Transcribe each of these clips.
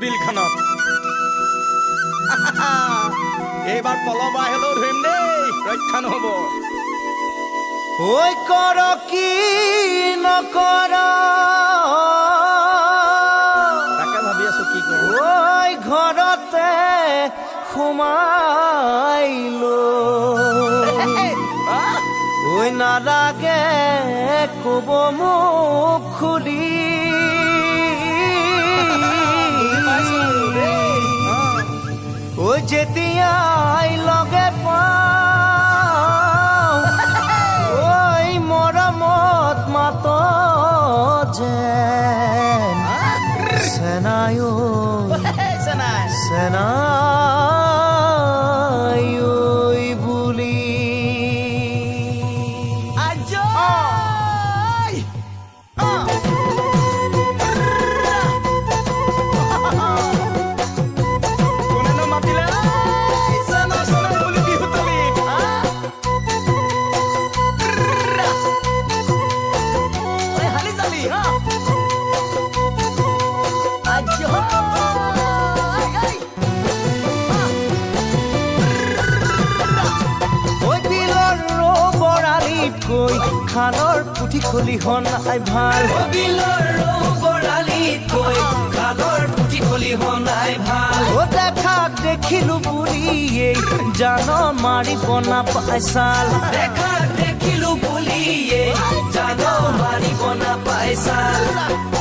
বিলখনত এইবাৰ পলবা হেলেও ধৰিম দেই ৰক্ষা নহ'ব ঐ কৰ কি নকৰ তাকে ভাবি আছো কি কৰোঁ ঐ ঘৰতে সোমাইলো ঐ নালাগে ক'ব মোক খুলি ঐ যেতিয়াই লগে পাওঁ ঐ মৰমত মাত যেন সেনাই সেনাই বুলি কোনেনো মাতিলে চেনাই চেনাই বুলি বিহুতলি হালি জালি ঐ বিলৰ বৰালিতকৈ খালৰ পুঠি খলিহন আই ভাল ও দেখাক দেখিলো বুলিয়েই জান মাৰিব নাপাই চাল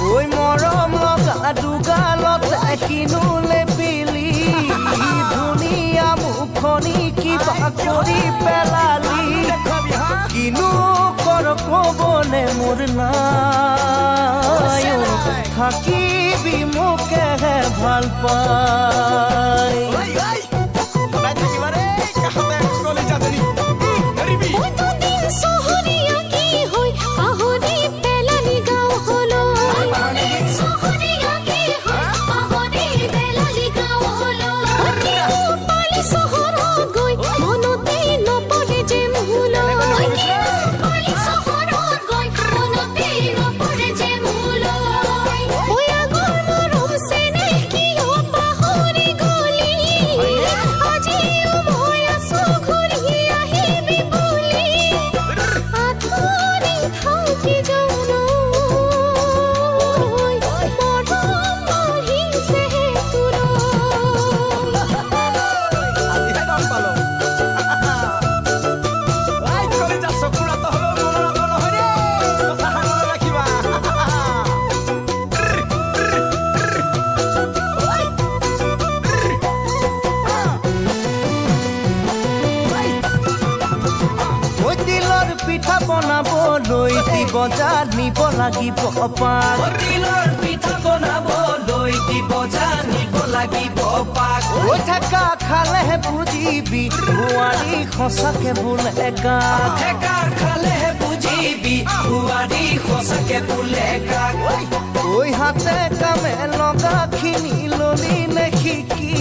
ঐ মৰম লগা দুগালত কিনোলে পিলি ধুনীয়া মুখনি কিবা কৰি পেলালি কিনো কৰ ক'বলে মোৰ নাই থাকিবি মোকেহে ভাল পাই সদায় থাকিবা দেই কাষতে কলিজাজনী ধৰিবি পিঠা বনাবলৈ বজাৰ নিব লাগিব পাক ঐ থকা খালেহে বুজিবি বোৱাৰী সঁচাকে বোলে ঐ হাতে কামে লগাখিনি ললি নে শিকি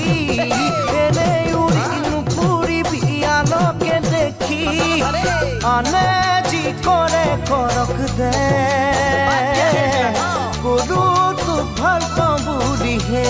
এনেই উৰি নুফুৰিবি আনকে দেখি আনে যি কৰে কৰক দে কৰো তোক ভাল পাওঁ বুলিহে